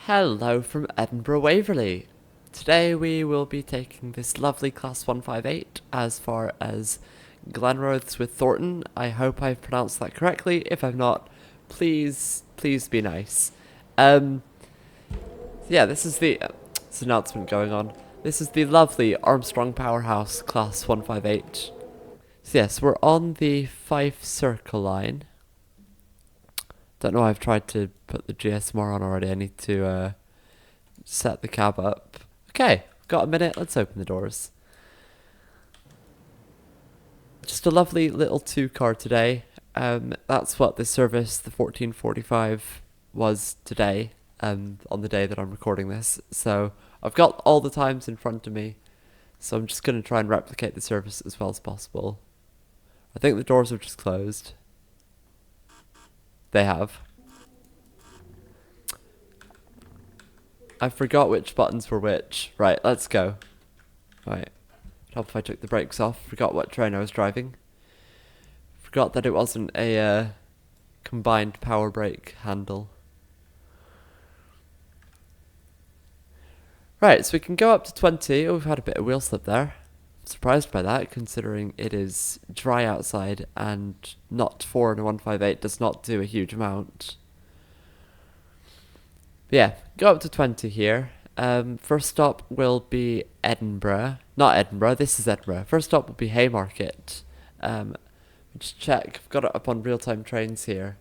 Hello from Edinburgh, Waverley. Today we will be taking this lovely Class 158 as far as Glenrothes with Thornton. I hope I've pronounced that correctly. If I've not, please be nice. Um, yeah, this is this announcement going on. This is the lovely Armstrong Powerhouse Class 158. So yes, we're on the Fife Circle line. Don't know, I've tried to put the GSMR on already. I need to set the cab up. Okay, got a minute. Let's open the doors. Just a lovely little two-car today. That's what the service, the 1445, was today. On the day that I'm recording this. So I've got all the times in front of me. So I'm just going to try and replicate the service as well as possible. I think the doors have just closed. They have. I forgot which buttons were which. Right, let's go. Right. Help if I took the brakes off. Forgot what train I was driving. Forgot that it wasn't a combined power brake handle. Right, so we can go up to 20. Oh, we've had a bit of wheel slip there. I'm surprised by that, considering it is dry outside and not 4 in a 158 does not do a huge amount. But yeah, go up to 20 here. First stop will be Edinburgh. Not Edinburgh, this is Edinburgh. First stop will be Haymarket. Just check, I've got it up on real-time trains here.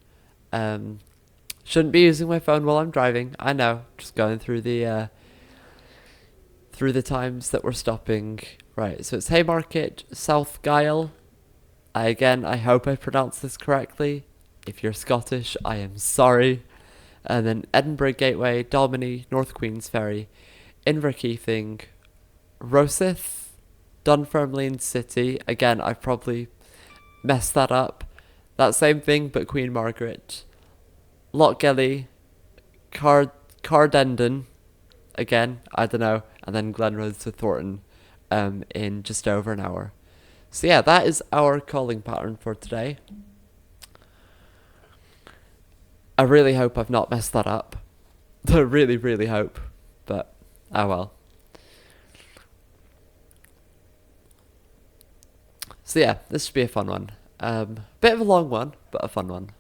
Shouldn't be using my phone while I'm driving. I know, just going through the times that we're stopping. Right, so it's Haymarket, South Gyle. Again, I hope I pronounced this correctly. If you're Scottish, I am sorry. And then Edinburgh Gateway, Dalmeny, North Queensferry, Inverkeithing, Rosyth, Dunfermline City. Again, I've probably messed that up. That same thing, but Queen Margaret. Lochgelly, Cardendon. Again, I don't know. And then Glenrothes to Thornton in just over an hour. So yeah, that is our calling pattern for today. I really hope I've not messed that up. I really hope. But, oh well. So yeah, this should be a fun one. Bit of a long one, but a fun one.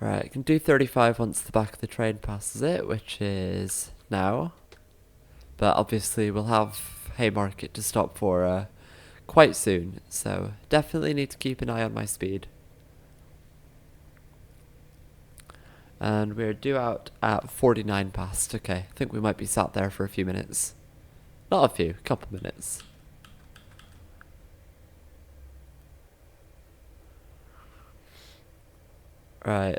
Right, I can do 35 once the back of the train passes it, which is now. But obviously we'll have Haymarket to stop for quite soon, so definitely need to keep an eye on my speed. And we're due out at 49 past. Okay, I think we might be sat there for a few minutes. Not a few, a couple minutes. Right,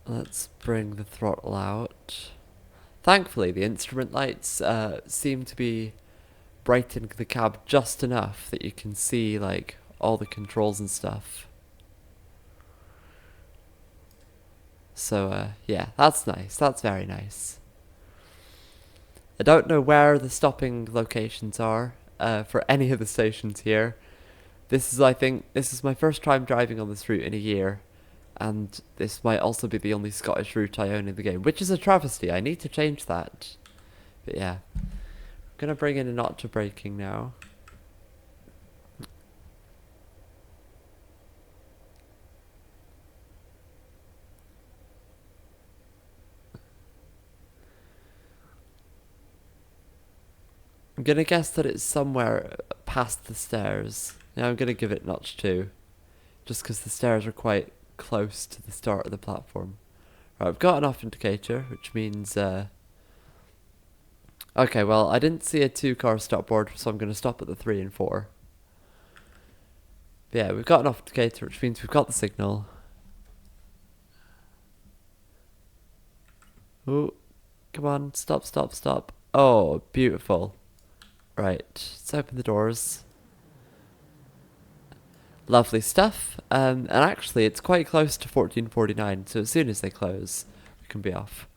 let's bring the throttle out. Thankfully, the instrument lights seem to be brightening the cab just enough that you can see like all the controls and stuff. So yeah, that's nice. That's very nice. I don't know where the stopping locations are for any of the stations here. I think this is my first time driving on this route in a year, and this might also be the only Scottish route I own in the game, which is a travesty. I need to change that. But yeah, I'm gonna bring in a not to braking now. I'm gonna guess that it's somewhere past the stairs. Now I'm gonna give it notch 2, just because the stairs are quite close to the start of the platform. Right, I've got an off indicator, which means okay, well, I didn't see a 2-car stop board, so I'm gonna stop at the 3 and 4. But yeah, we've got an off indicator, which means we've got the signal. Ooh, come on, stop. Oh, beautiful. Right, let's open the doors. Lovely stuff. And actually, it's quite close to 1449, so as soon as they close, we can be off.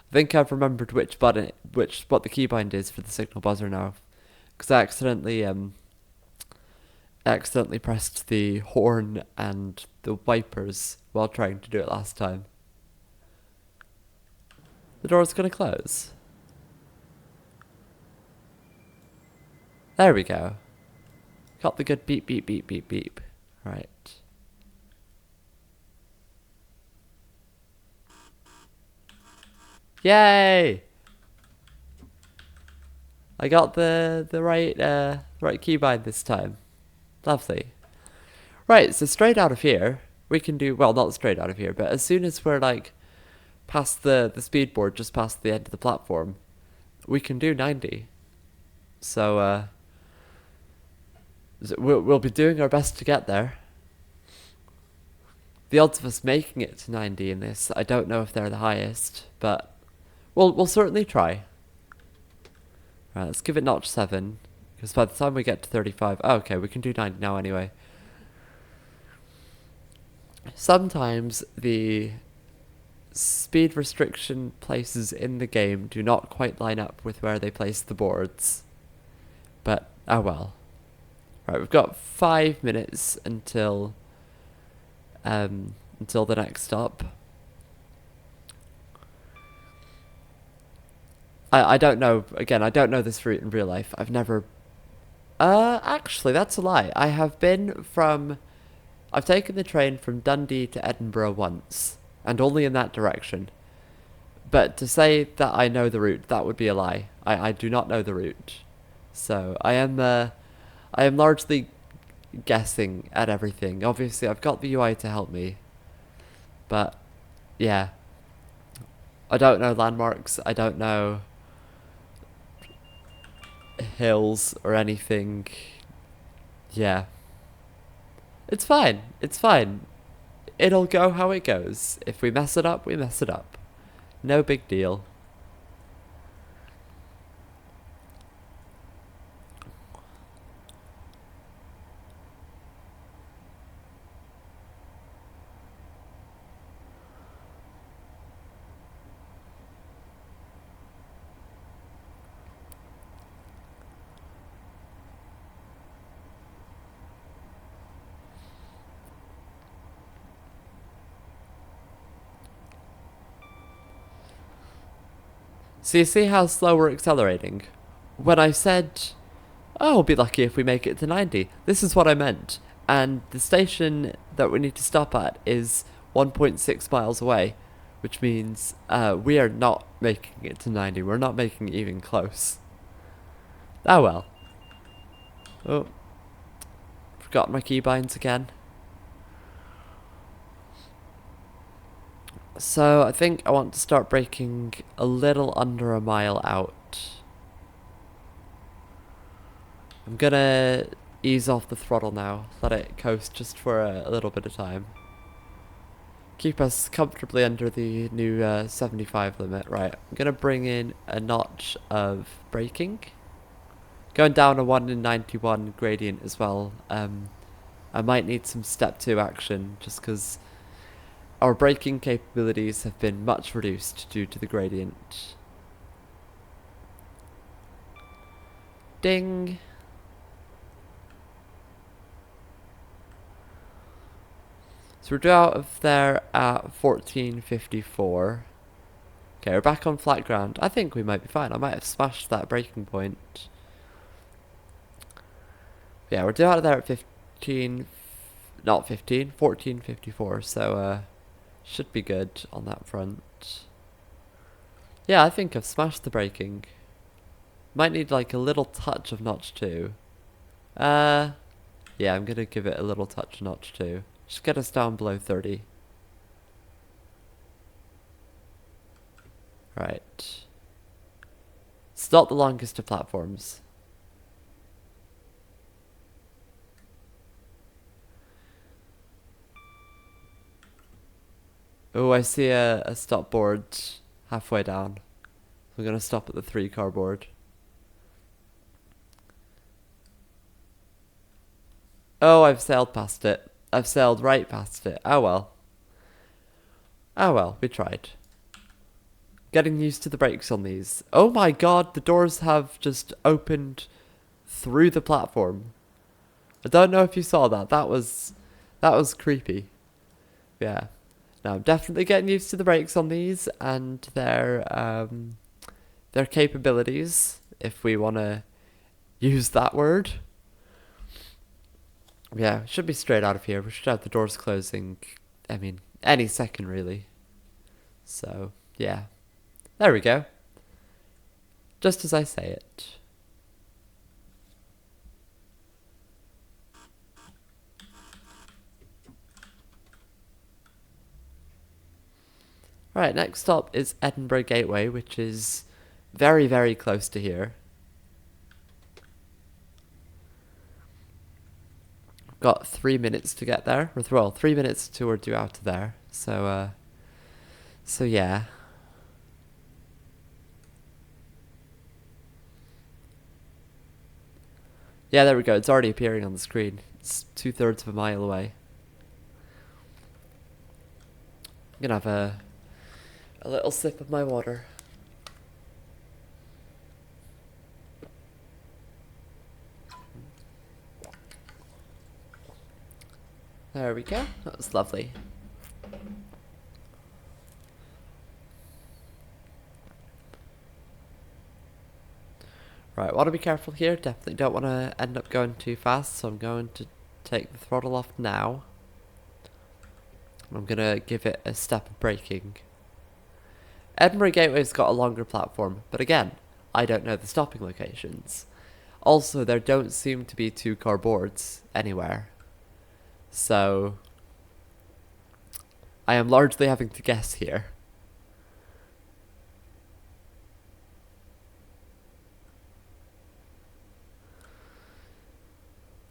I think I've remembered what the keybind is for the signal buzzer now, because I accidentally accidentally pressed the horn and the wipers while trying to do it last time. The door's gonna close. There we go. Got the good beep, beep, beep, beep, beep. Right. Yay! I got the right keybind this time. Lovely. Right, so straight out of here, we can do, well, not straight out of here, but as soon as we're like past the speed board, just past the end of the platform, we can do 90. So we'll be doing our best to get there. The odds of us making it to 90 in this, I don't know if they're the highest, but we'll certainly try. Right, let's give it notch 7, because by the time we get to 35, oh, okay, we can do 90 now anyway. Sometimes the speed restriction places in the game do not quite line up with where they place the boards, but oh well. Right, we've got 5 minutes until the next stop. I don't know, again, I don't know this route in real life. I've never... actually, that's a lie. I've taken the train from Dundee to Edinburgh once, and only in that direction. But to say that I know the route, that would be a lie. I do not know the route. So, I am largely guessing at everything. Obviously, I've got the UI to help me. But, yeah. I don't know landmarks, I don't know hills or anything. Yeah. It's fine. It's fine. It'll go how it goes. If we mess it up, we mess it up. No big deal. So you see how slow we're accelerating? When I said, oh, we'll be lucky if we make it to 90, this is what I meant. And the station that we need to stop at is 1.6 miles away, which means we are not making it to 90. We're not making it even close. Oh well. Oh, forgot my keybinds again. So I think I want to start braking a little under a mile out. I'm gonna ease off the throttle now, let it coast just for a little bit of time. Keep us comfortably under the new 75 limit. Right, I'm gonna bring in a notch of braking. Going down a 1 in 91 gradient as well. I might need some step 2 action just because our braking capabilities have been much reduced due to the gradient. Ding! So we're due out of there at 14:54. Okay, we're back on flat ground. I think we might be fine. I might have smashed that braking point. Yeah, we're due out of there at 14:54, so should be good on that front. Yeah, I think I've smashed the braking. Might need like a little touch of notch 2. Yeah, I'm gonna give it a little touch of notch 2. Just get us down below 30. Right. It's not the longest of platforms. Oh, I see a stop board halfway down. We're gonna stop at the 3-car board. Oh, I've sailed past it. I've sailed right past it. Oh well. Oh well, we tried. Getting used to the brakes on these. Oh my god, the doors have just opened through the platform. I don't know if you saw that. That was creepy. Yeah. Now I'm definitely getting used to the brakes on these and their capabilities, if we want to use that word. Yeah, should be straight out of here. We should have the doors closing, I mean, any second really. So, yeah. There we go. Just as I say it. Right, next stop is Edinburgh Gateway, which is very, very close to here. Got 3 minutes to get there. Well, 3 minutes to or due out of there. So yeah. Yeah, there we go. It's already appearing on the screen. It's 2/3 of a mile away. I'm gonna have a little sip of my water. There we go. That was lovely. Right, want to be careful here. Definitely don't want to end up going too fast, so I'm going to take the throttle off now. I'm going to give it a step of braking. Edinburgh Gateway's got a longer platform, but again, I don't know the stopping locations. Also, there don't seem to be 2-car boards anywhere. So, I am largely having to guess here.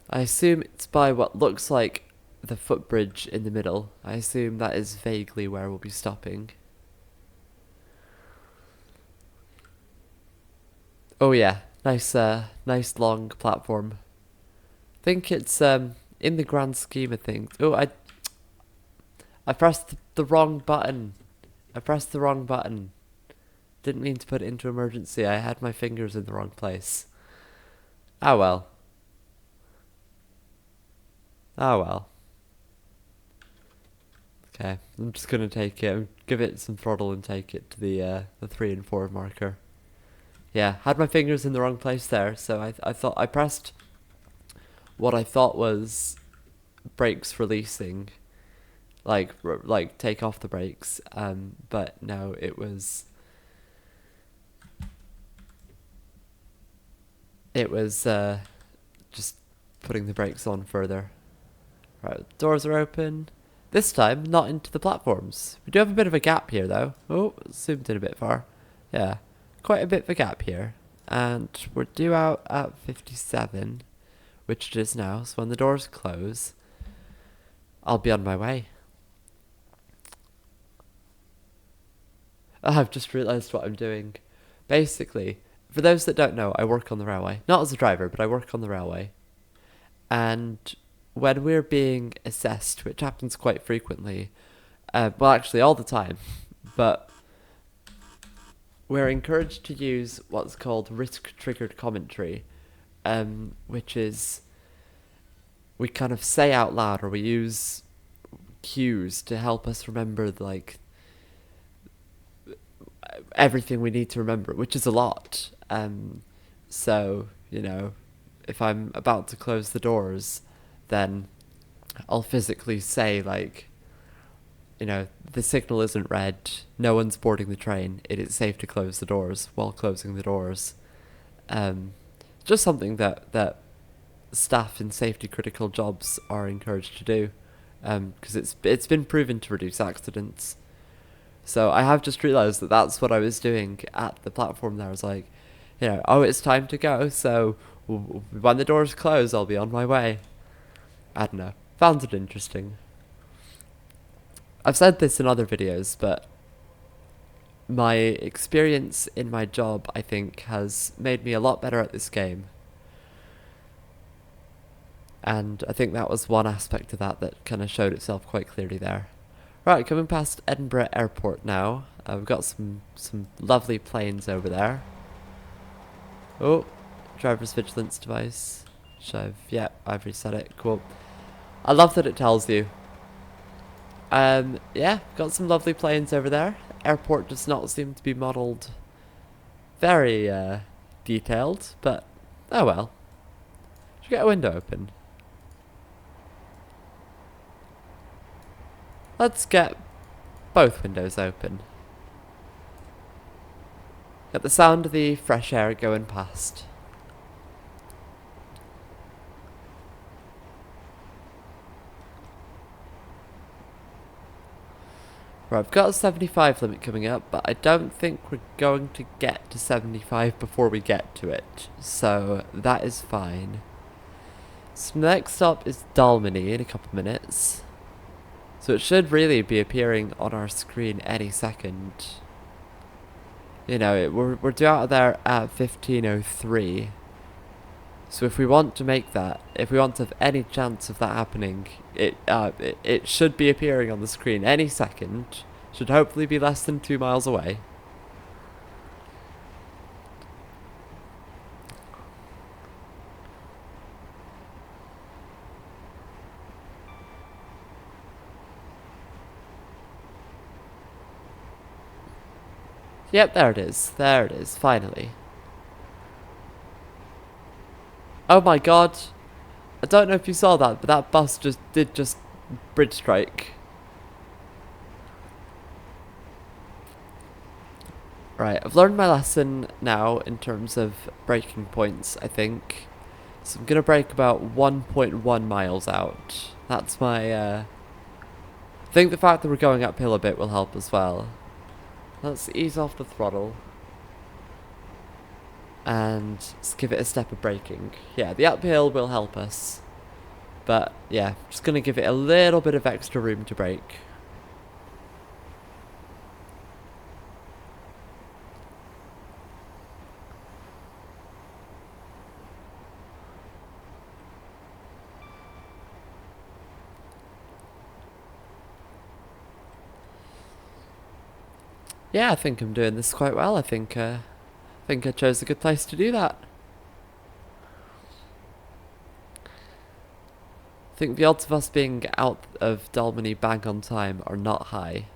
I assume it's by what looks like the footbridge in the middle. I assume that is vaguely where we'll be stopping. Oh yeah, nice long platform. I think it's in the grand scheme of things. Oh, I pressed the wrong button. I pressed the wrong button. Didn't mean to put it into emergency. I had my fingers in the wrong place. Ah well. Ah well. Okay, I'm just gonna take it, give it some throttle and take it to the 3 and 4 marker. Yeah, had my fingers in the wrong place there, so I thought I pressed what I thought was brakes releasing, like take off the brakes, but no, it was just putting the brakes on further. Right, doors are open. This time, not into the platforms. We do have a bit of a gap here, though. Oh, zoomed in a bit far. Yeah, quite a bit of a gap here. And we're due out at 57, which it is now. So when the doors close, I'll be on my way. I've just realised what I'm doing. Basically, for those that don't know, I work on the railway. Not as a driver, but I work on the railway. And when we're being assessed, which happens quite frequently, well, actually all the time, but we're encouraged to use what's called risk-triggered commentary, which is we kind of say out loud, or we use cues to help us remember like everything we need to remember, which is a lot. So, you know, if I'm about to close the doors, then I'll physically say, like, you know, the signal isn't red, no one's boarding the train, it is safe to close the doors while closing the doors. Just something that staff in safety critical jobs are encouraged to do, because it's been proven to reduce accidents. So I have just realised that that's what I was doing at the platform there. I was like, you know, oh, it's time to go, so when the doors close, I'll be on my way. I don't know. Found it interesting. I've said this in other videos, but my experience in my job, I think, has made me a lot better at this game. And I think that was one aspect of that kind of showed itself quite clearly there. Right, coming past Edinburgh Airport now. We've got some lovely planes over there. Oh, driver's vigilance device. I've reset it. Cool. I love that it tells you. Yeah, got some lovely planes over there. Airport does not seem to be modelled very detailed, but oh well. Should get a window open. Let's get both windows open. Get the sound of the fresh air going past. Right, I've got a 75 limit coming up, but I don't think we're going to get to 75 before we get to it. So that is fine. So next stop is Dalmany in a couple of minutes. So it should really be appearing on our screen any second. You know, we're due out of there at 15:03. So if we want to make that, if we want to have any chance of that happening, it should be appearing on the screen any second. Should hopefully be less than 2 miles away. Yep, there it is. There it is, finally. Oh my god. I don't know if you saw that, but that bus did bridge strike. Right, I've learned my lesson now in terms of braking points, I think. So I'm gonna brake about 1.1 miles out. That's my, I think the fact that we're going uphill a bit will help as well. Let's ease off the throttle. And just give it a step of braking. Yeah, the uphill will help us. But yeah, just gonna give it a little bit of extra room to brake. Yeah, I think I'm doing this quite well. I think I chose a good place to do that. I think the odds of us being out of Dalmany bang on time are not high.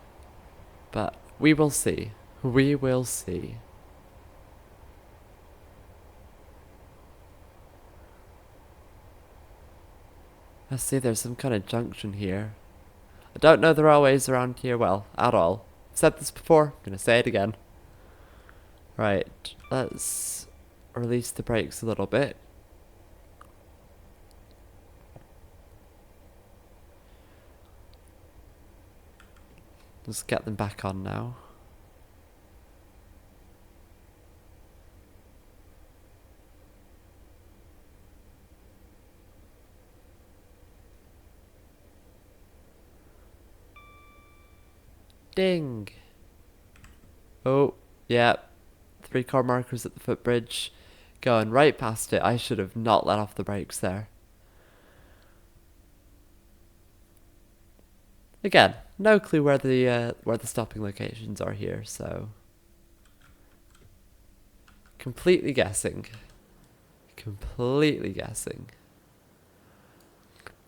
But we will see. We will see. I see there's some kind of junction here. I don't know the railways around here well, at all. I've said this before, I'm gonna say it again. Right, let's release the brakes a little bit. Let's get them back on now. Ding! Oh, yeah. 3 car markers at the footbridge. Going right past it. I should have not let off the brakes there. Again, no clue where the stopping locations are here, so completely guessing. Completely guessing.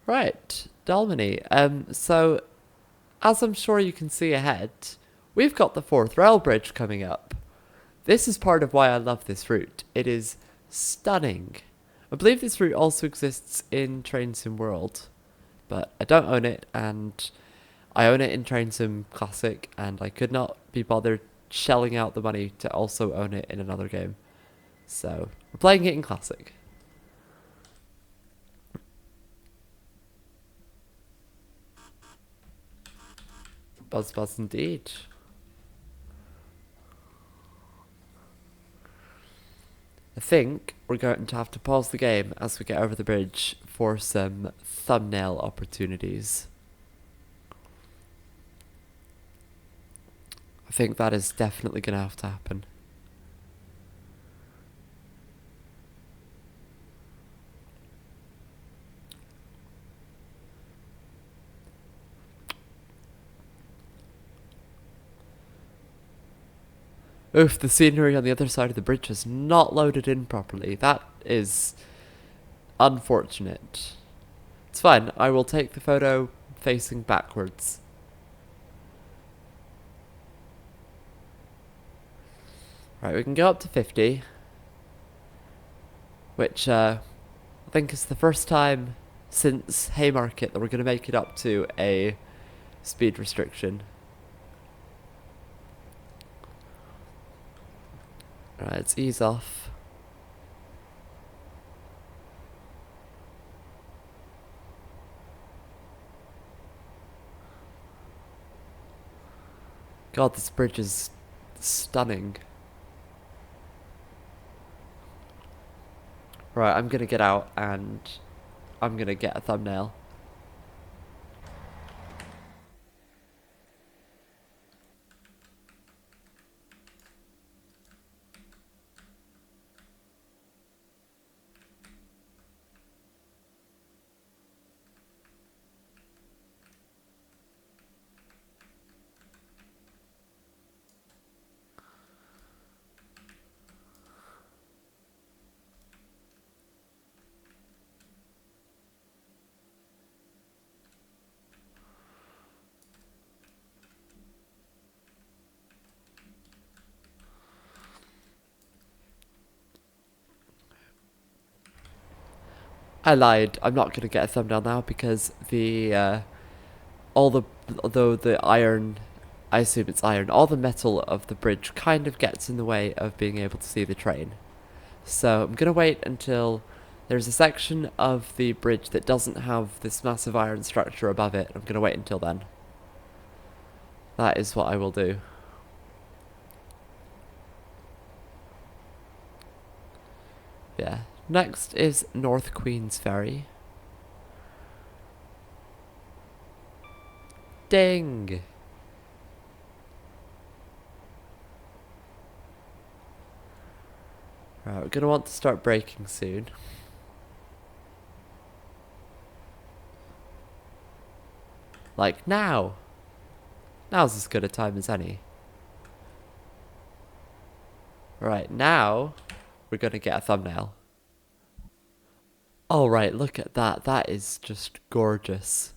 Right, Dalmany. So as I'm sure you can see ahead, we've got the 4th rail bridge coming up. This is part of why I love this route. It is stunning. I believe this route also exists in Train Sim World, but I don't own it, and I own it in Train Sim Classic, and I could not be bothered shelling out the money to also own it in another game. So, we're playing it in Classic. Buzz buzz indeed. I think we're going to have to pause the game as we get over the bridge for some thumbnail opportunities. I think that is definitely going to have to happen. Oof, the scenery on the other side of the bridge is not loaded in properly. That is Unfortunate. It's fine, I will take the photo facing backwards. Right, we can go up to 50. Which, I think is the first time since Haymarket that we're going to make it up to a speed restriction. Alright, let's ease off. God, this bridge is stunning. Right, I'm gonna get out and I'm gonna get a thumbnail. I lied. I'm not gonna get a thumbnail now because all the iron, I assume it's iron, all the metal of the bridge kind of gets in the way of being able to see the train. So I'm gonna wait until there's a section of the bridge that doesn't have this massive iron structure above it. I'm gonna wait until then. That is what I will do. Yeah. Next is North Queen's Ferry. Ding! Right, we're gonna want to start braking soon. Like now! Now's as good a time as any. Right, now we're gonna get a thumbnail. Alright, look at that. That is just gorgeous.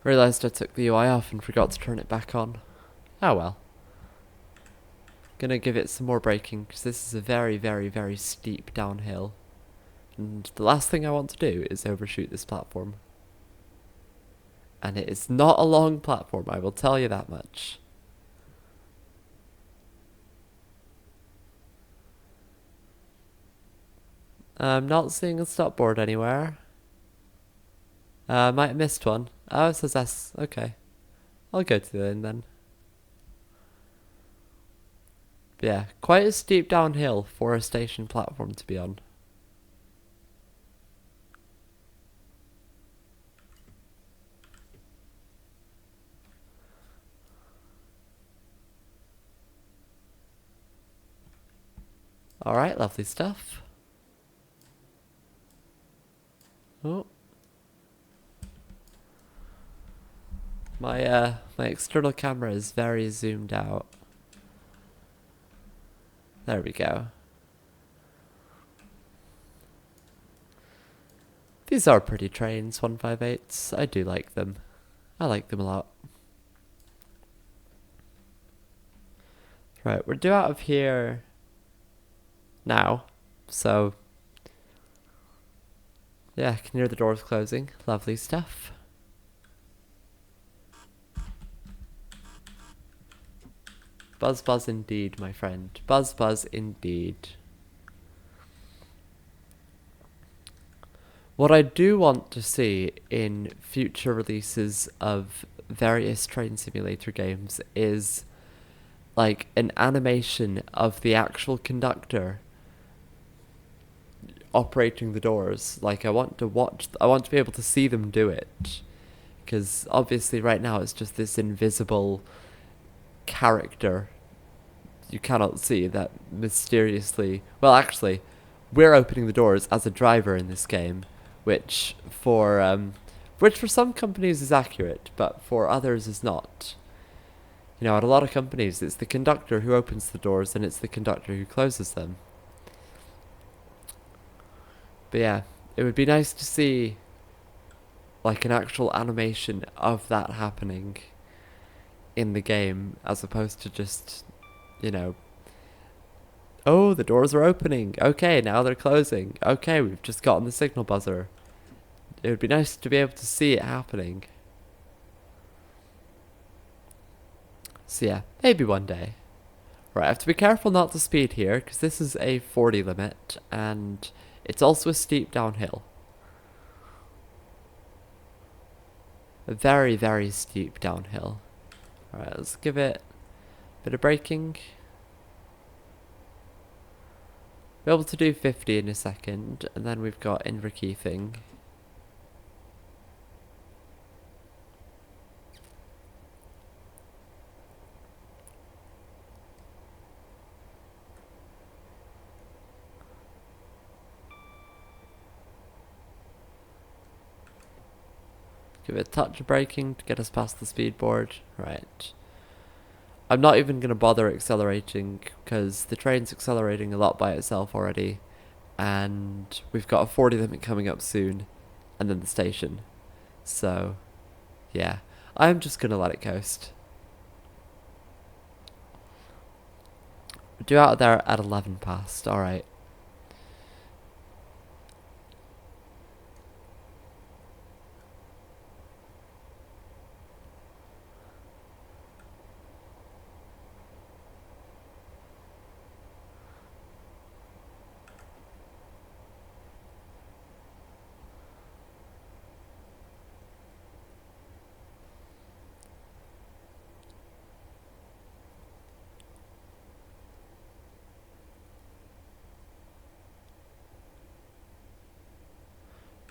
Realised I took the UI off and forgot to turn it back on. Oh well. Gonna give it some more braking because this is a very, very, very steep downhill. And the last thing I want to do is overshoot this platform. And it is not a long platform, I will tell you that much. I'm not seeing a stop board anywhere. I might have missed one. Oh, it says S. Okay. I'll go to the end then. But yeah, quite a steep downhill for a station platform to be on. Alright, lovely stuff. Oh. My external camera is very zoomed out. There we go. These are pretty trains, 158s. I do like them. I like them a lot. Right, we're due out of here now, so yeah, I can hear the doors closing. Lovely stuff. Buzz buzz indeed, my friend. Buzz buzz indeed. What I do want to see in future releases of various train simulator games is like an animation of the actual conductor operating the doors. Like I want to be able to see them do it, because obviously right now it's just this invisible character you cannot see that mysteriously, well actually we're opening the doors as a driver in this game, which for some companies is accurate but for others is not. You know, at a lot of companies, it's the conductor who opens the doors and it's the conductor who closes them. But yeah, it would be nice to see like an actual animation of that happening in the game, as opposed to just, you know, oh, the doors are opening. Okay, now they're closing. Okay, we've just gotten the signal buzzer. It would be nice to be able to see it happening. So yeah, maybe one day. Right, I have to be careful not to speed here, because this is a 40 limit, and it's also a steep downhill. A very, very steep downhill. Alright, let's give it a bit of braking. Be able to do 50 in a second, and then we've got Inverkeithing. Give it a touch of braking to get us past the speed board. Right. I'm not even going to bother accelerating, because the train's accelerating a lot by itself already. And we've got a 40 limit coming up soon, and then the station. So, yeah. I'm just going to let it coast. Due out of there at 11 past. Alright.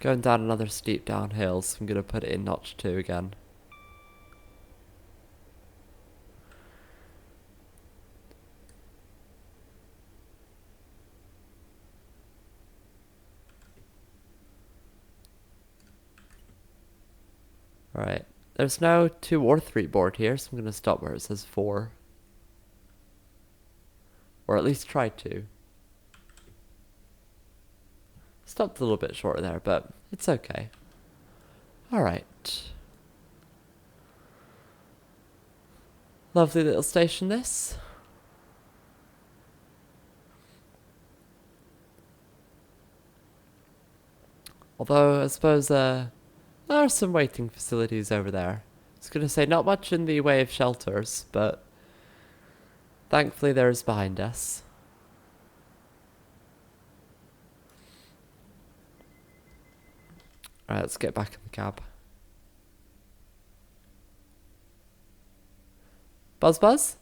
Going down another steep downhill, so I'm going to put it in notch 2 again. Alright. There's no 2 or 3 board here, so I'm going to stop where it says 4. Or at least try to. Stopped a little bit short there, but it's okay. Alright. Lovely little station, this. Although, I suppose, there are some waiting facilities over there. I was going to say, not much in the way of shelters, but thankfully there is behind us. Alright, let's get back in the cab. Buzz buzz?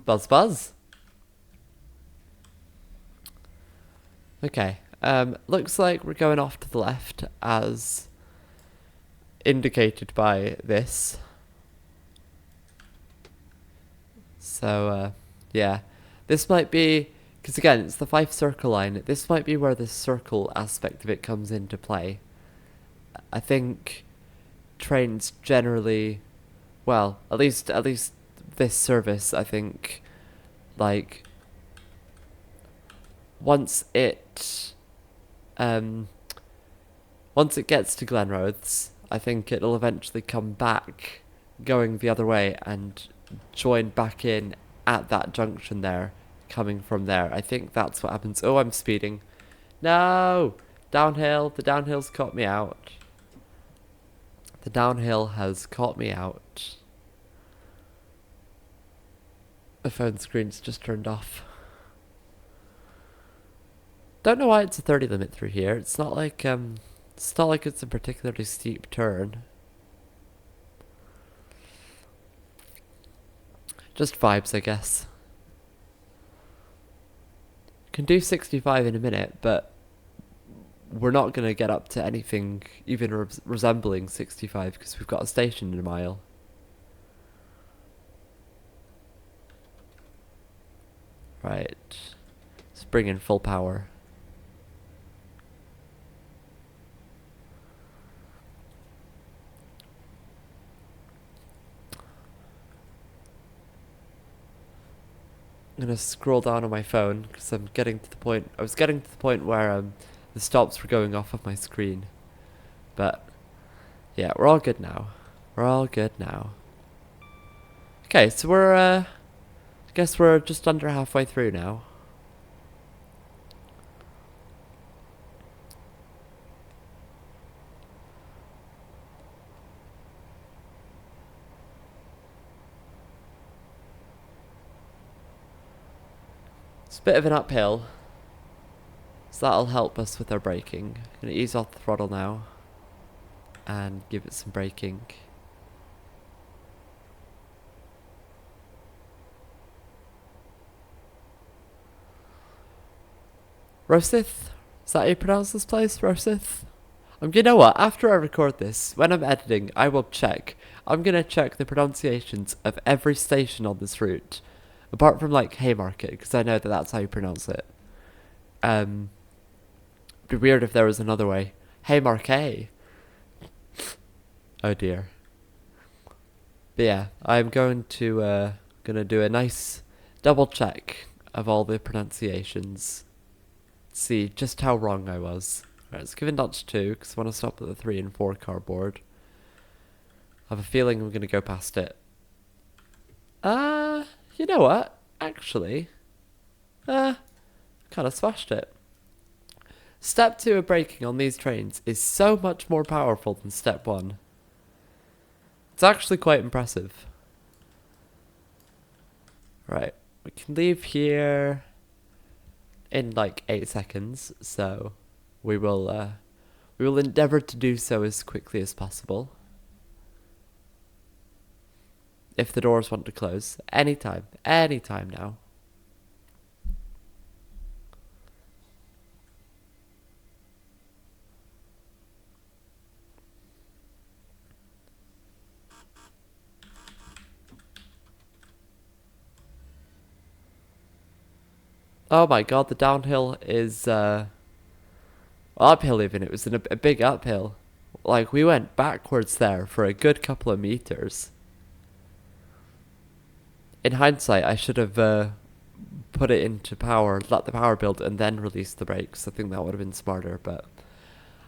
Buzz buzz? Okay, looks like we're going off to the left as indicated by this. So, yeah. This might be, because again, it's the Fife Circle line, this might be where the circle aspect of it comes into play. I think trains generally, well, at least this service, I think, like, once it gets to Glenrothes, I think it'll eventually come back going the other way and join back in at that junction there, coming from there. I think that's what happens. Oh, I'm speeding. No! Downhill. The downhill's caught me out. The downhill has caught me out. The phone screen's just turned off. Don't know why it's a 30 limit through here. It's not like it's a particularly steep turn. Just vibes, I guess. Can do 65 in a minute, but we're not going to get up to anything even resembling 65 because we've got a station in a mile. Right. Let's bring in full power. gonna scroll down on my phone because I'm getting to the point. I was getting to the point where the stops were going off of my screen, but yeah, we're all good now. We're all good now. Okay, so we're I guess we're just under halfway through now. It's a bit of an uphill, so that'll help us with our braking. Gonna ease off the throttle now and give it some braking. Rosyth? Is that how you pronounce this place? Rosyth? You know what? After I record this, when I'm editing, I will check. I'm gonna check the pronunciations of every station on this route. Apart from, like, Haymarket, because I know that that's how you pronounce it. It'd be weird if there was another way. Haymarket. Oh dear. But yeah, I'm going to, gonna do a nice double check of all the pronunciations. See just how wrong I was. Right, let's give it notch 2, because I want to stop at the 3 and 4 cardboard. I have a feeling I'm gonna go past it. You know what? Actually, kind of smashed it. Step 2 of braking on these trains is so much more powerful than step 1. It's actually quite impressive. Right, we can leave here in like 8 seconds, so we will endeavour to do so as quickly as possible. If the doors want to close, anytime now. Oh my god, the downhill is, uphill even. It was in a big uphill. Like, we went backwards there for a good couple of meters. In hindsight, I should have put it into power, let the power build, and then release the brakes. I think that would have been smarter, but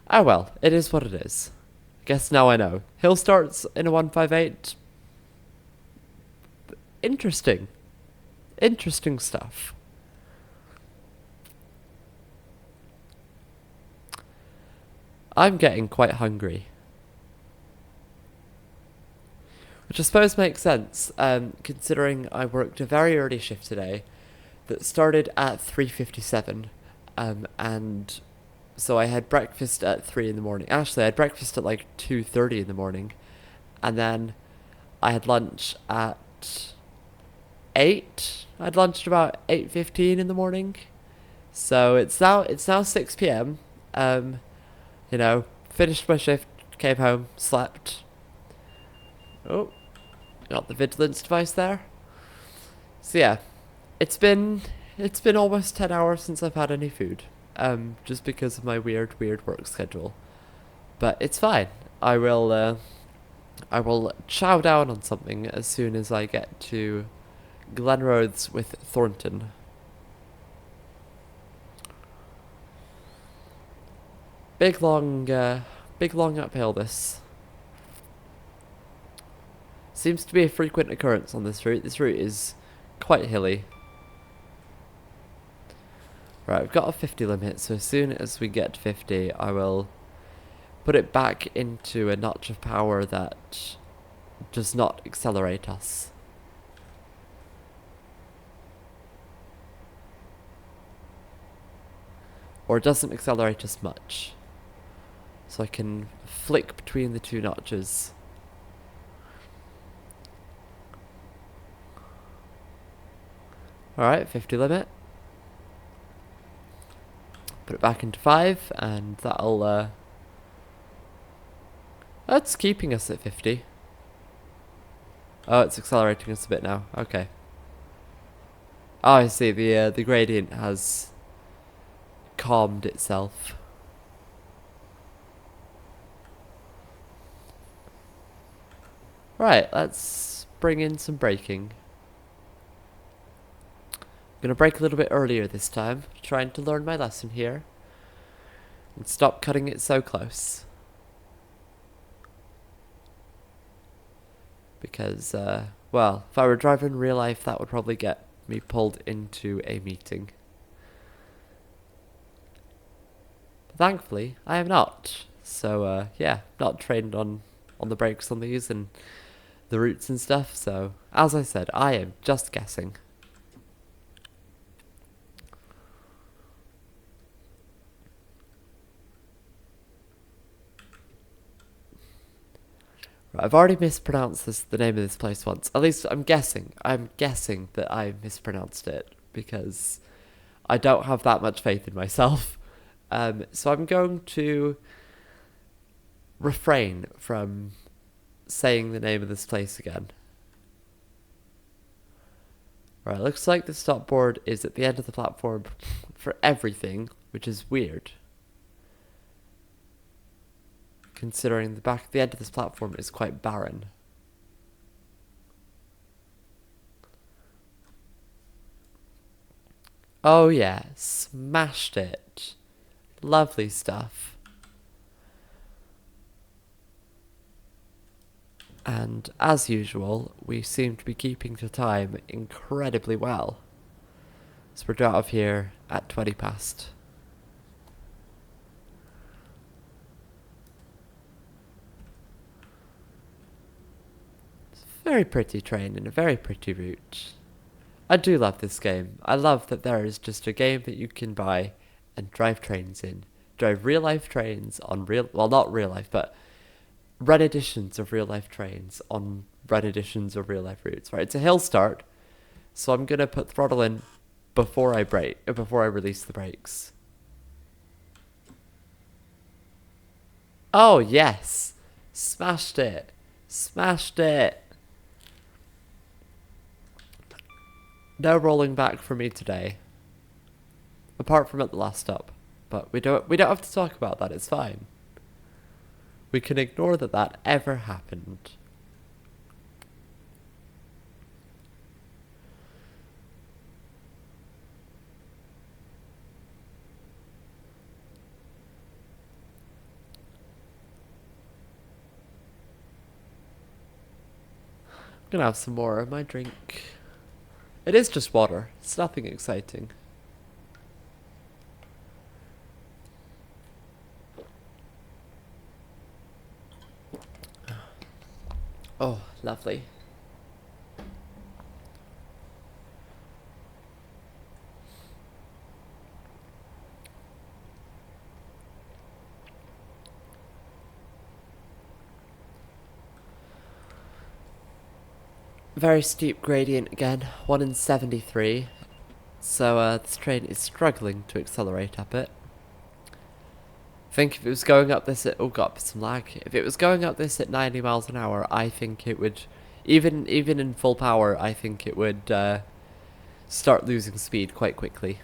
oh well, it is what it is. Guess now I know. Hill starts in a 158. Interesting. Interesting stuff. I'm getting quite hungry. Which I suppose makes sense, considering I worked a very early shift today that started at 3:57, and so I had breakfast at 3 in the morning. Actually, I had breakfast at like 2:30 in the morning, and then I had lunch at 8. I'd lunched about 8:15 in the morning, so it's now 6 p.m. Finished my shift, came home, slept. Oh, got the vigilance device there. So yeah, it's been almost 10 hours since I've had any food. Just because of my weird work schedule. But it's fine. I will chow down on something as soon as I get to Glenrothes with Thornton. Big long uphill this. Seems to be a frequent occurrence on this route. This route is quite hilly. Right, we've got a 50 limit, so as soon as we get to 50, I will put it back into a notch of power that does not accelerate us. Or doesn't accelerate us much. So I can flick between the two notches. Alright, 50 limit. Put it back into 5, and that'll, that's keeping us at 50. Oh, it's accelerating us a bit now. Okay. Oh, I see. The gradient has calmed itself. Right, let's bring in some braking. Gonna break a little bit earlier this time, trying to learn my lesson here. And stop cutting it so close. Because, well, if I were driving in real life, that would probably get me pulled into a meeting. But thankfully, I am not. So, yeah, not trained on the brakes on these and the routes and stuff. So, as I said, I am just guessing. Right, I've already mispronounced the name of this place once. At least I'm guessing. I'm guessing that I mispronounced it because I don't have that much faith in myself. So I'm going to refrain from saying the name of this place again. Right, looks like the stop board is at the end of the platform for everything, which is weird. Considering the end of this platform is quite barren. Oh yeah, smashed it. Lovely stuff. And as usual, we seem to be keeping to time incredibly well. So we're out of here at 20 past. It's a very pretty train and a very pretty route. I do love this game. I love that there is just a game that you can buy and drive trains in. Drive real life trains on well, not real life, but run editions of real life trains on run editions of real life routes. Right, it's a hill start, so I'm gonna put throttle in before I release the brakes. Oh yes, smashed it, smashed it. No rolling back for me today, apart from at the last stop. But we don't have to talk about that. It's fine. We can ignore that ever happened. I'm gonna have some more of my drink. It is just water. It's nothing exciting. Oh, lovely. Very steep gradient again, 1 in 73. So this train is struggling to accelerate up it. I think if it was going up this at... Oh, got some lag. If it was going up this at 90 miles an hour, I think it would... Even in full power, I think it would start losing speed quite quickly.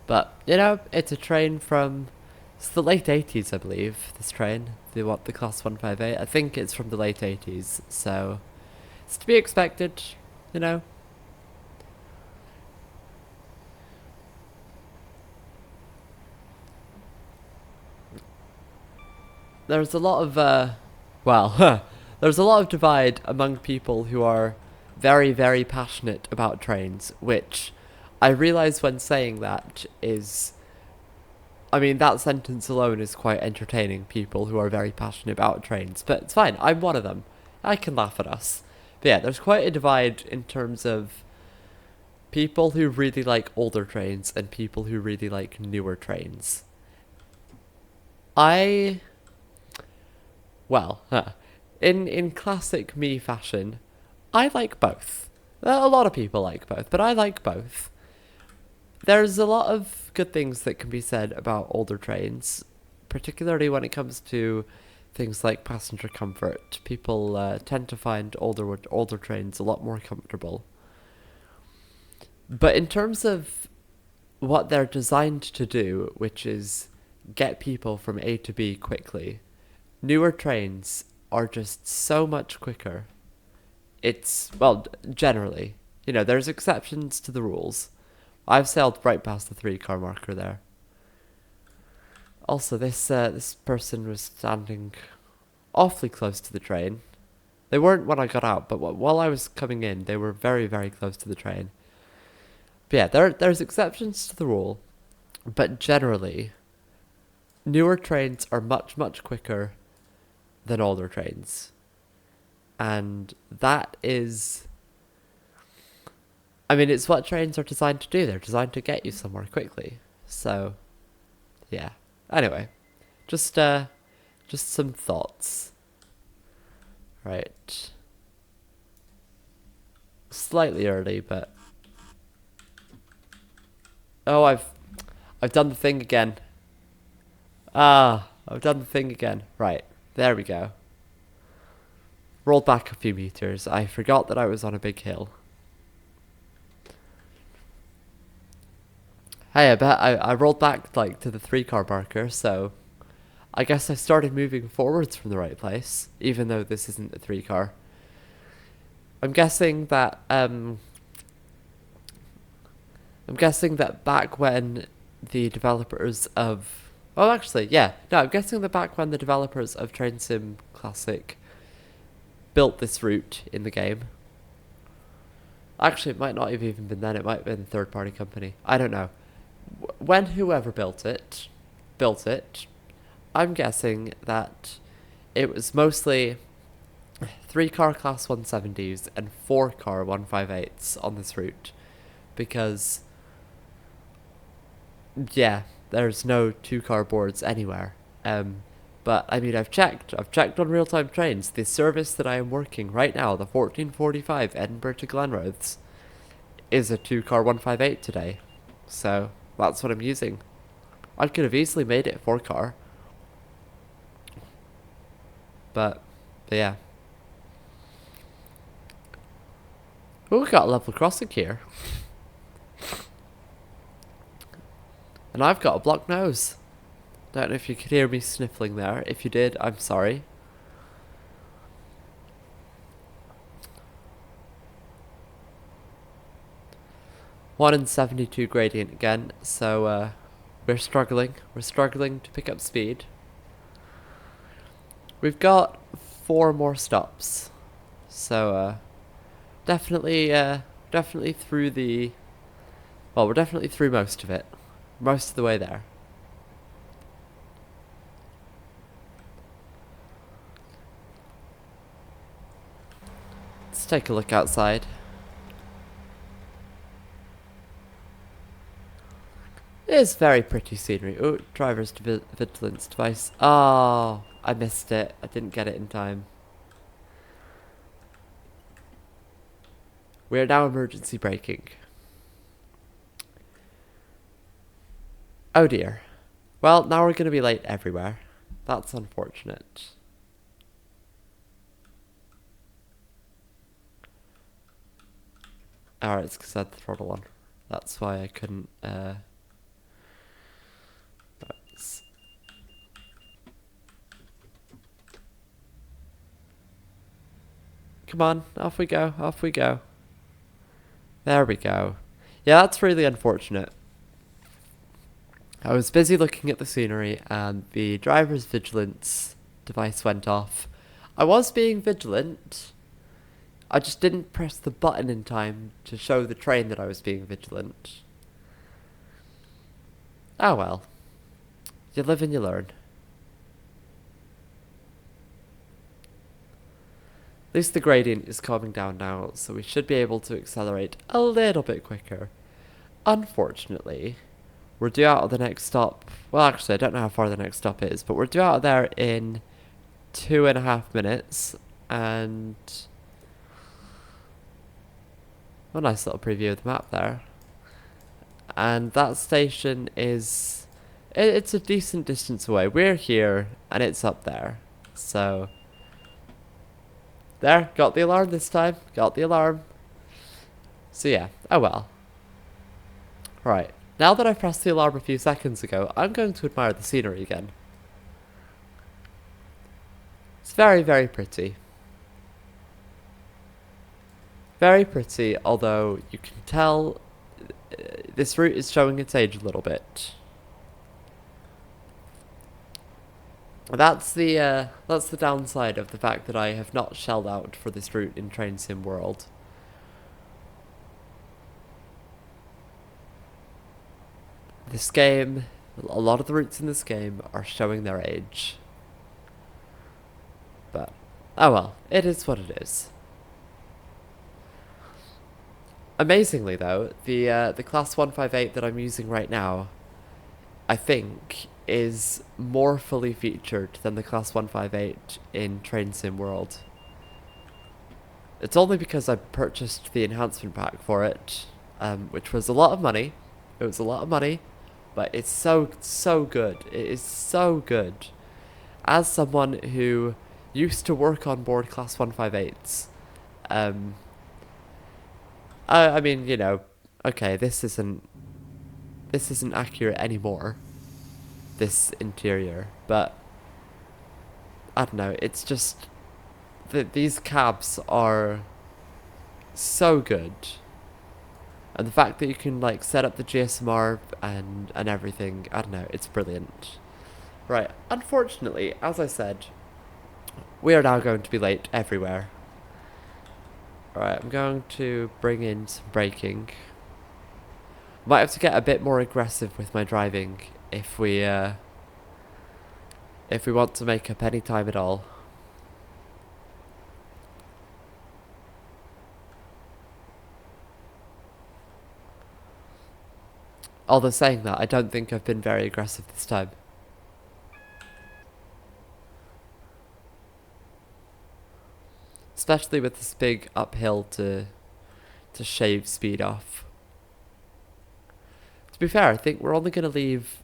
But, you know, it's a train from... It's the late 80s, I believe, this train. The class 158. I think it's from the late 80s, so... It's to be expected, you know. There's a lot of, well, there's a lot of divide among people who are very, very passionate about trains, which I realise when saying that is... I mean, that sentence alone is quite entertaining, people who are very passionate about trains, but it's fine, I'm one of them. I can laugh at us. But yeah, there's quite a divide in terms of people who really like older trains and people who really like newer trains. Well, in classic me fashion, I like both. A lot of people like both, but I like both. There's a lot of good things that can be said about older trains, particularly when it comes to things like passenger comfort. People tend to find older trains a lot more comfortable. But in terms of what they're designed to do, which is get people from A to B quickly, newer trains are just so much quicker. it's, well, generally, you know, there's exceptions to the rules. I've sailed right past the 3-car marker there. Also, this person was standing awfully close to the train. They weren't when I got out, but while I was coming in, they were very, very close to the train. But yeah, there's exceptions to the rule, but generally, newer trains are much, much quicker than older trains. And that is, I mean, it's what trains are designed to do. They're designed to get you somewhere quickly. So, yeah. Anyway, just some thoughts. Right. Slightly early, but oh, I've done the thing again. I've done the thing again. Right. There we go. Rolled back a few meters. I forgot that I was on a big hill. Hey, I bet I rolled back like to the 3-car marker, so I guess I started moving forwards from the right place, even though this isn't a 3-car. I'm guessing that back when the developers of, well, actually, yeah, no, I'm guessing that back when the developers of Train Sim Classic built this route in the game. Actually, it might not have even been then. It might have been a third-party company. I don't know. When whoever built it, I'm guessing that it was mostly 3-car Class 170s and 4-car 158s on this route. Because, yeah, there's no 2-car boards anywhere. But, I mean, I've checked on real-time trains. The service that I am working right now, the 1445 Edinburgh to Glenrothes, is a 2-car 158 today. So, that's what I'm using. I could have easily made it 4-car. But yeah. Oh, we got a level crossing here. And I've got a blocked nose. Don't know if you could hear me sniffling there. If you did, I'm sorry. One in 72 gradient again, so we're struggling. We're struggling to pick up speed. We've got 4 more stops, so definitely through the. Well, we're definitely through most of it, most of the way there. Let's take a look outside. It is very pretty scenery. Oh, driver's vigilance device. Oh, I missed it. I didn't get it in time. We are now emergency braking. Oh dear. Well, now we're going to be late everywhere. That's unfortunate. Alright, it's because I had the throttle on. That's why I couldn't, Come on, off we go, off we go. There we go. Yeah, that's really unfortunate. I was busy looking at the scenery and the driver's vigilance device went off. I was being vigilant. I just didn't press the button in time to show the train that I was being vigilant. Oh well. You live and you learn. At least the gradient is calming down now, so we should be able to accelerate a little bit quicker. Unfortunately, we're due out of the next stop. Well, actually, I don't know how far the next stop is, but we're due out of there in 2.5 minutes, and a nice little preview of the map there. And that station is, it's a decent distance away. We're here, and it's up there, so. There, got the alarm this time. Got the alarm. So yeah, oh well. Right, now that I've pressed the alarm a few seconds ago, I'm going to admire the scenery again. It's very, very pretty. Very pretty, although you can tell this route is showing its age a little bit. That's the downside of the fact that I have not shelled out for this route in Train Sim World. This game, a lot of the routes in this game are showing their age. But, oh well, it is what it is. Amazingly though, the Class 158 that I'm using right now, I think, is more fully featured than the Class 158 in Train Sim World. It's only because I purchased the enhancement pack for it, which was a lot of money. It was a lot of money, but it's so good. It is so good. As someone who used to work on board Class 158s, um, I mean, you know, okay, this isn't accurate anymore, this interior, but I don't know, it's just that these cabs are so good. And the fact that you can like set up the GSMR and everything, I don't know, it's brilliant. Right, unfortunately, as I said, we are now going to be late everywhere. Alright, I'm going to bring in some braking. Might have to get a bit more aggressive with my driving if we want to make up any time at all. Although saying that, I don't think I've been very aggressive this time. Especially with this big uphill to shave speed off. To be fair, I think we're only going to leave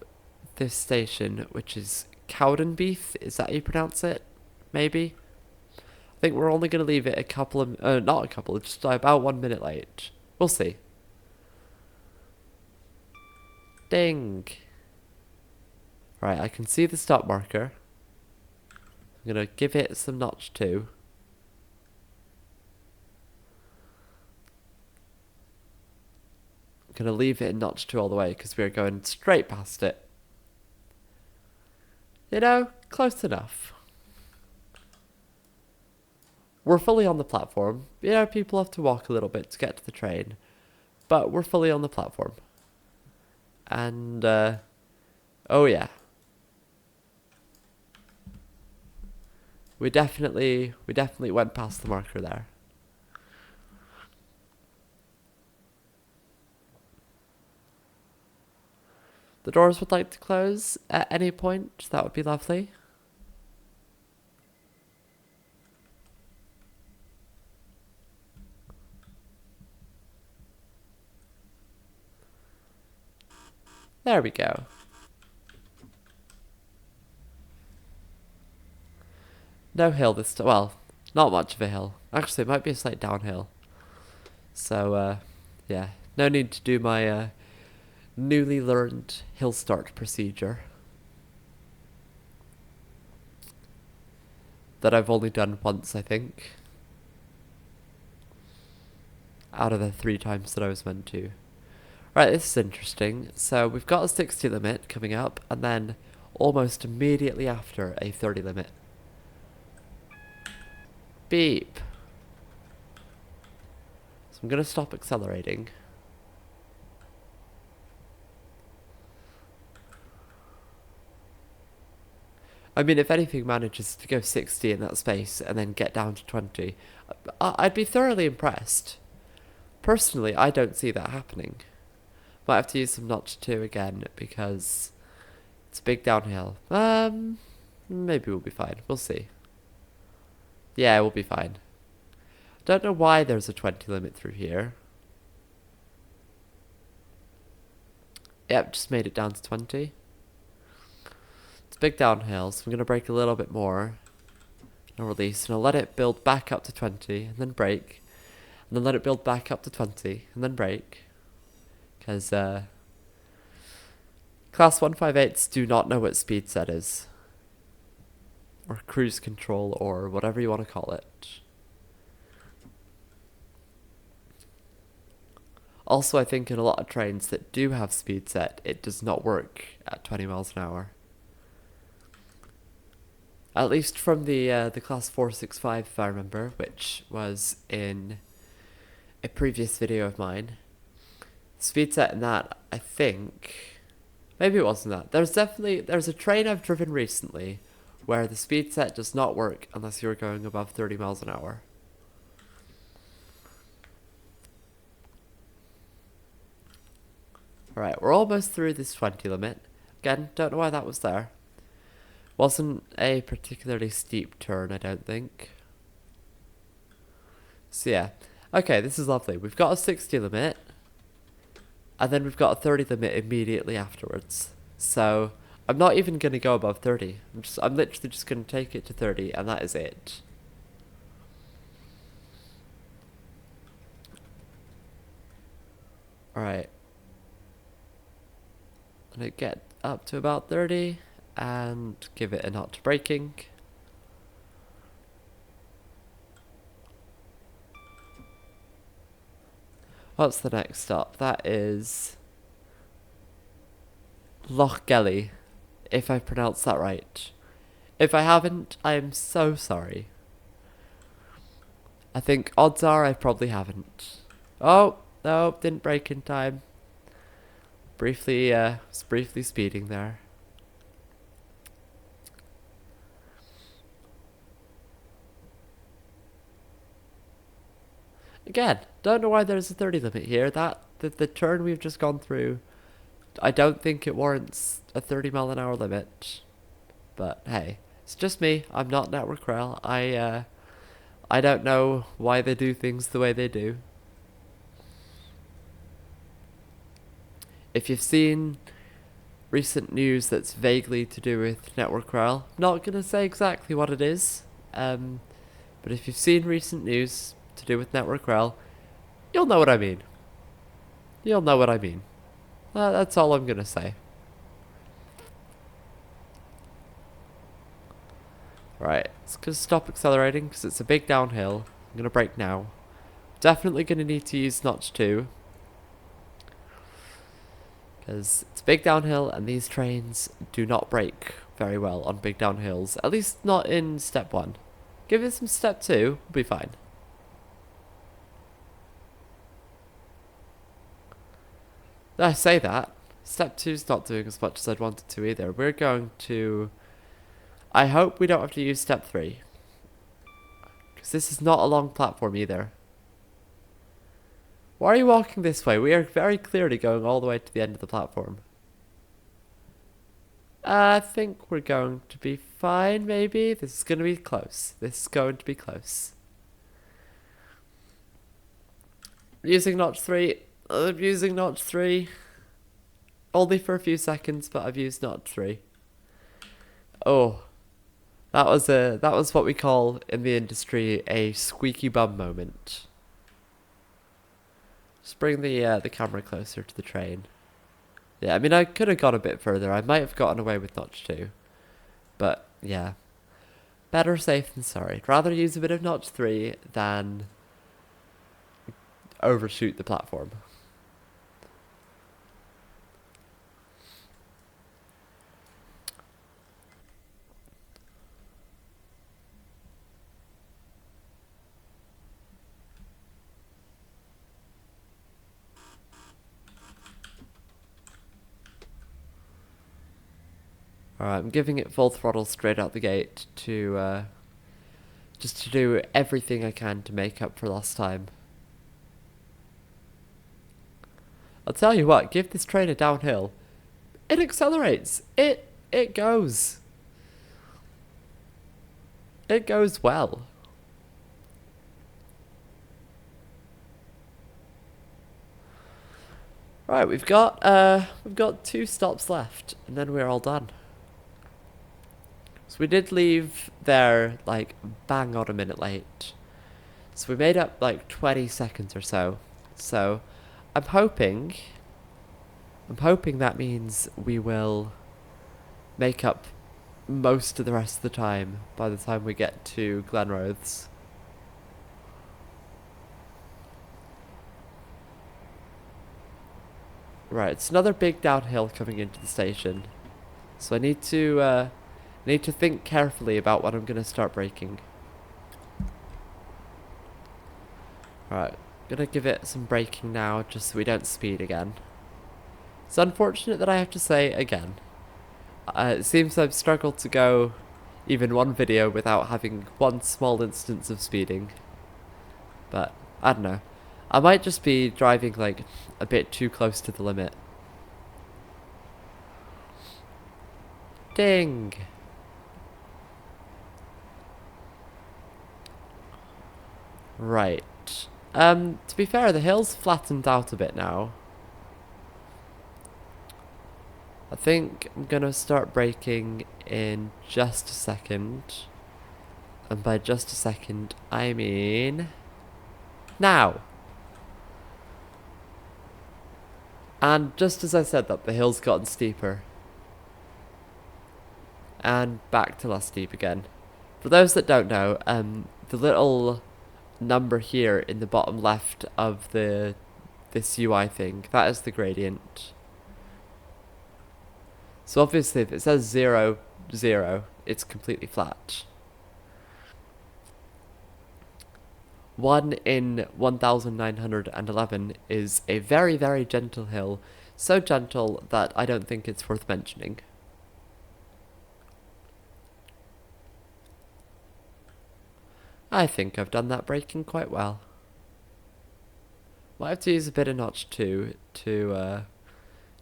this station, which is Cowdenbeath, is that how you pronounce it? Maybe? I think we're only going to leave it a couple of, not a couple, just about 1 minute late. We'll see. Ding! Right, I can see the stop marker. I'm going to give it some notch too. I'm going to leave it in notch 2 all the way because we're going straight past it. You know, close enough. We're fully on the platform. You know, people have to walk a little bit to get to the train. But we're fully on the platform. And, oh yeah. We definitely went past the marker there. The doors would like to close at any point. That would be lovely. There we go. No hill this time. Well, not much of a hill. Actually, it might be a slight downhill. So, yeah. No need to do my newly learned hill start procedure. That I've only done once, I think. Out of the 3 times that I was meant to. Right, this is interesting. So we've got a 60 limit coming up, and then almost immediately after a 30 limit. Beep. So I'm going to stop accelerating. I mean, if anything manages to go 60 in that space and then get down to 20, I'd be thoroughly impressed. Personally, I don't see that happening. Might have to use some notch 2 again because it's a big downhill. Maybe we'll be fine. We'll see. Yeah, we'll be fine. Don't know why there's a 20 limit through here. Yep, just made it down to 20. It's a big downhill, so I'm going to brake a little bit more. And I'll release, and I'll let it build back up to 20, and then brake. And then let it build back up to 20, and then brake. Because, Class 158s do not know what speed set is. Or cruise control, or whatever you want to call it. Also, I think in a lot of trains that do have speed set, it does not work at 20 miles an hour. At least from the class 465, if I remember, which was in a previous video of mine. Speed set in that, I think, maybe it wasn't that. There's a train I've driven recently where the speed set does not work unless you're going above 30 miles an hour. Alright, we're almost through this 20 limit. Again, don't know why that was there. Wasn't a particularly steep turn, I don't think. So yeah. Okay, this is lovely. We've got a 60 limit. And then we've got a 30 limit immediately afterwards. So I'm not even going to go above 30. I'm literally just going to take it to 30 and that is it. Alright. I'm going to get up to about 30 and give it a not to braking. What's the next stop? That is Lochgelly, if I pronounced that right. If I haven't, I am so sorry. I think odds are I probably haven't. Oh, no, didn't brake in time. Was briefly speeding there. Again, don't know why there's a 30 limit here. The turn we've just gone through, I don't think it warrants a 30 mile an hour limit. But hey, it's just me. I'm not Network Rail. I don't know why they do things the way they do. If you've seen recent news that's vaguely to do with Network Rail, not gonna say exactly what it is, but if you've seen recent news to do with Network Rail, you'll know what I mean. You'll know what I mean. That's all I'm gonna say. Right, it's gonna stop accelerating because it's a big downhill. I'm gonna brake now. Definitely gonna need to use notch 2. Because it's a big downhill and these trains do not brake very well on big downhills. At least not in step 1. Give it some step 2, we'll be fine. I say that. Step 2's not doing as much as I'd want it to either. We're going to... I hope we don't have to use step 3. Because this is not a long platform either. Why are you walking this way? We are very clearly going all the way to the end of the platform. I think we're going to be fine, maybe. This is going to be close. This is going to be close. Using notch 3. I'm using notch 3. Only for a few seconds, but I've used notch 3. Oh. That was what we call in the industry a squeaky bum moment. Just bring the camera closer to the train. Yeah, I mean, I could have gone a bit further. I might have gotten away with notch 2. But, yeah. Better safe than sorry. I'd rather use a bit of notch 3 than overshoot the platform. Alright, I'm giving it full throttle straight out the gate to, just to do everything I can to make up for lost time. I'll tell you what, give this train a downhill. It accelerates. It goes. It goes well. Right, we've got 2 stops left, and then we're all done. So we did leave there, like, bang on a minute late. So we made up, like, 20 seconds or so. So, I'm hoping that means we will make up most of the rest of the time by the time we get to Glenrothes. Right, it's another big downhill coming into the station. So I need to think carefully about when I'm going to start braking. Right, gonna give it some braking now, just so we don't speed again. It's unfortunate that I have to say again. It seems I've struggled to go even one video without having one small instance of speeding. But, I don't know. I might just be driving, like, a bit too close to the limit. Ding! Right. To be fair, the hill's flattened out a bit now. I think I'm gonna start braking in just a second. And by just a second, I mean... now! And just as I said that, the hill's gotten steeper. And back to less steep again. For those that don't know, the little number here in the bottom left of this UI thing, that is the gradient. So obviously if it says 0, 0, it's completely flat. 1 in 1911 is a very, very gentle hill, so gentle that I don't think it's worth mentioning. I think I've done that braking quite well. Might have to use a bit of notch 2 to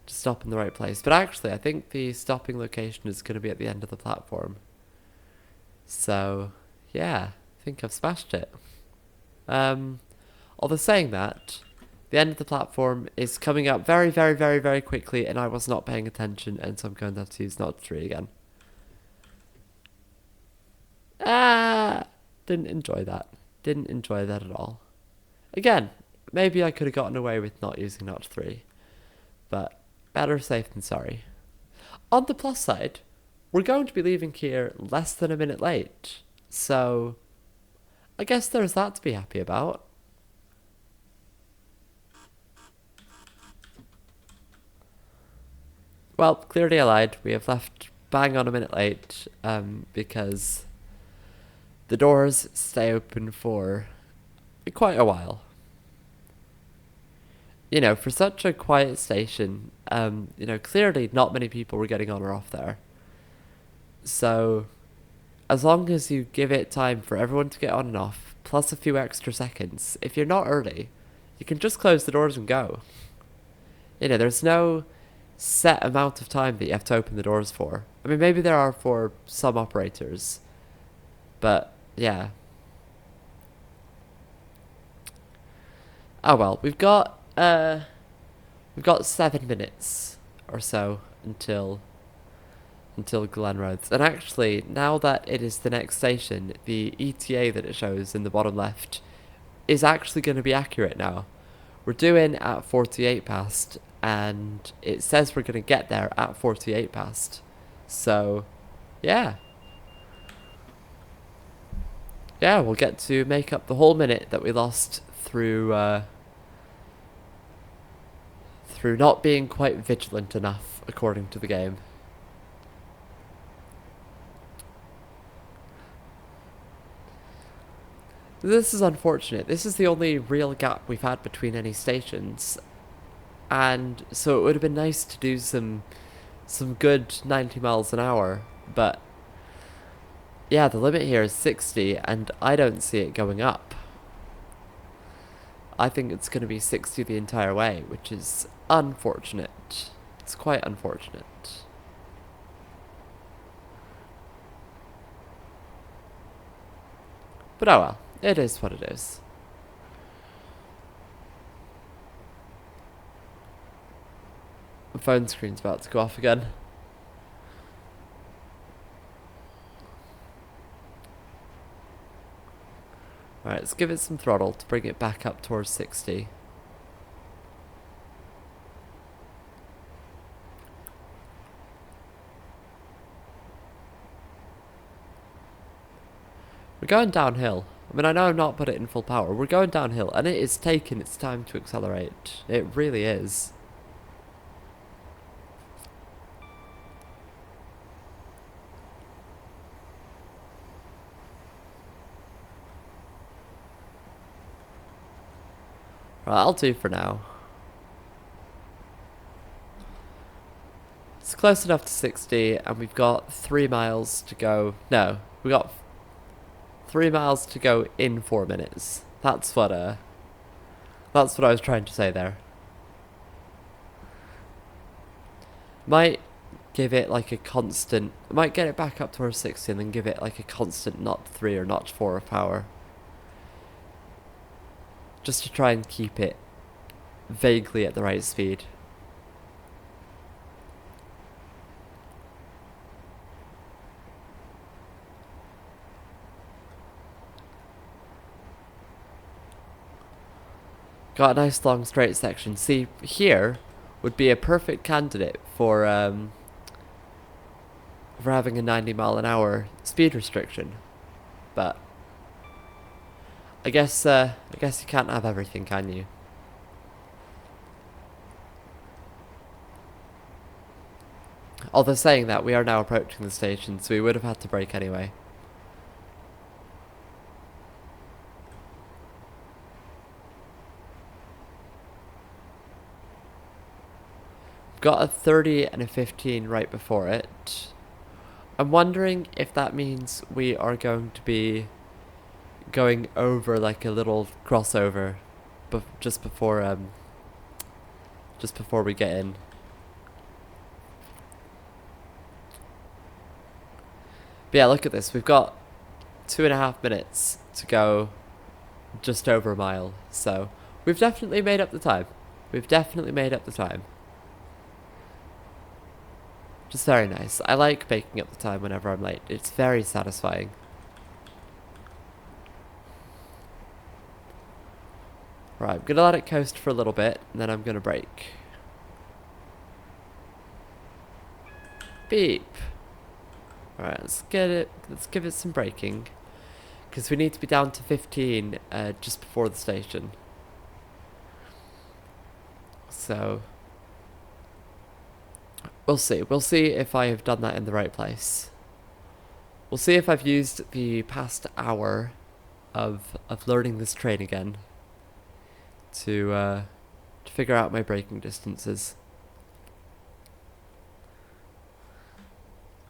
stop in the right place. But actually, I think the stopping location is going to be at the end of the platform. So, yeah, I think I've smashed it. Although saying that, the end of the platform is coming up very, very, very, very quickly, and I was not paying attention, and so I'm going to have to use notch 3 again. Ah! Didn't enjoy that. Didn't enjoy that at all. Again, maybe I could have gotten away with not using notch 3. But better safe than sorry. On the plus side, we're going to be leaving here less than a minute late. So, I guess there's that to be happy about. Well, clearly I lied. We have left bang on a minute late because the doors stay open for quite a while. You know, for such a quiet station, you know, clearly not many people were getting on or off there. So, as long as you give it time for everyone to get on and off, plus a few extra seconds, if you're not early, you can just close the doors and go. You know, there's no set amount of time that you have to open the doors for. I mean, maybe there are for some operators, but yeah. Oh well, we've got 7 minutes or so until Glenrothes. And actually, now that it is the next station, the ETA that it shows in the bottom left is actually going to be accurate now. We're due in at 48 past, and it says we're going to get there at 48 past. So, yeah. Yeah, we'll get to make up the whole minute that we lost through not being quite vigilant enough, according to the game. This is unfortunate. This is the only real gap we've had between any stations. And so it would have been nice to do some good 90 miles an hour, but yeah, the limit here is 60 and I don't see it going up. I think it's going to be 60 the entire way, which is unfortunate. It's quite unfortunate. But oh well, it is what it is. My phone screen's about to go off again. Alright, let's give it some throttle to bring it back up towards 60. We're going downhill. I mean, I know I've not put it in full power. We're going downhill, and it is taking its time to accelerate. It really is. Right, I'll do for now. It's close enough to 60, and we've got 3 miles to go. No, we got 3 miles to go in 4 minutes. That's what I was trying to say there. Might give it like a constant. Might get it back up towards 60 and then give it like a constant Notch 3 or Notch 4 of power. Just to try and keep it vaguely at the right speed. Got a nice long straight section. See, here would be a perfect candidate for having a 90-mile-an-hour speed restriction, but I guess you can't have everything, can you? Although saying that, we are now approaching the station, so we would have had to brake anyway. Got a 30 and a 15 right before it. I'm wondering if that means we are going to be going over like a little crossover just before we get in. But yeah, look at this. We've got 2.5 minutes to go just over a mile. So we've definitely made up the time. We've definitely made up the time. Just very nice. I like making up the time whenever I'm late. It's very satisfying. Right, I'm gonna let it coast for a little bit, and then I'm gonna brake. Beep. Alright, let's give it some braking. Because we need to be down to 15 just before the station. So we'll see. We'll see if I have done that in the right place. We'll see if I've used the past hour of learning this train again to figure out my braking distances.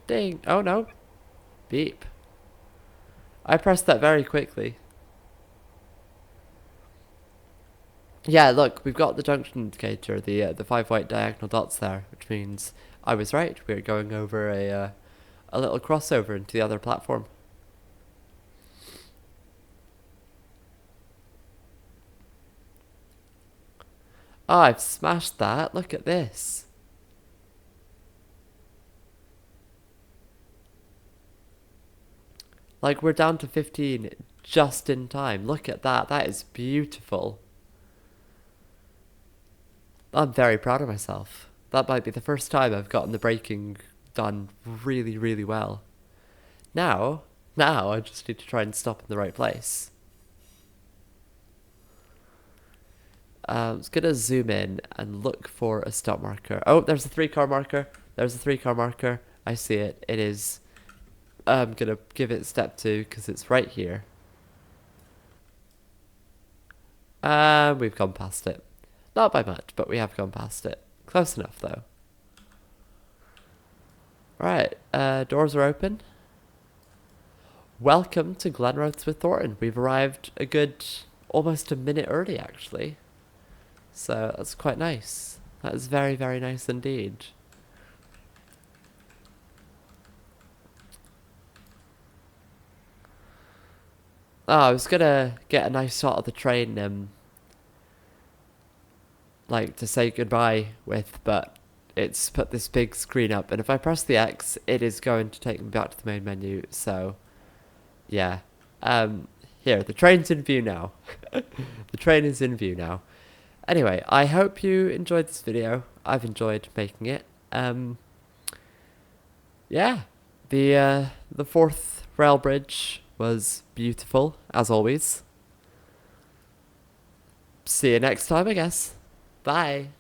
Ding! Oh no! Beep. I pressed that very quickly. Yeah, look, we've got the junction indicator, the 5 white diagonal dots there, which means I was right. We're going over a little crossover into the other platform. Oh, I've smashed that. Look at this. Like, we're down to 15 just in time. Look at that. That is beautiful. I'm very proud of myself. That might be the first time I've gotten the braking done really, really well. Now I just need to try and stop in the right place. I'm just gonna zoom in and look for a stop marker. Oh, there's a 3-car marker. There's a 3-car marker. I see it. It is. I'm gonna give it step 2 because it's right here. And we've gone past it. Not by much, but we have gone past it. Close enough, though. Right, doors are open. Welcome to Glenrothes with Thornton. We've arrived a good, almost a minute early, actually. So that's quite nice. That is very, very nice indeed. Oh, I was gonna get a nice shot of the train, like to say goodbye with, but it's put this big screen up, and if I press the X, it is going to take me back to the main menu. So, yeah. Here, the train's in view now. The train is in view now. Anyway, I hope you enjoyed this video. I've enjoyed making it. Yeah, the 4th rail bridge was beautiful, as always. See you next time, I guess. Bye.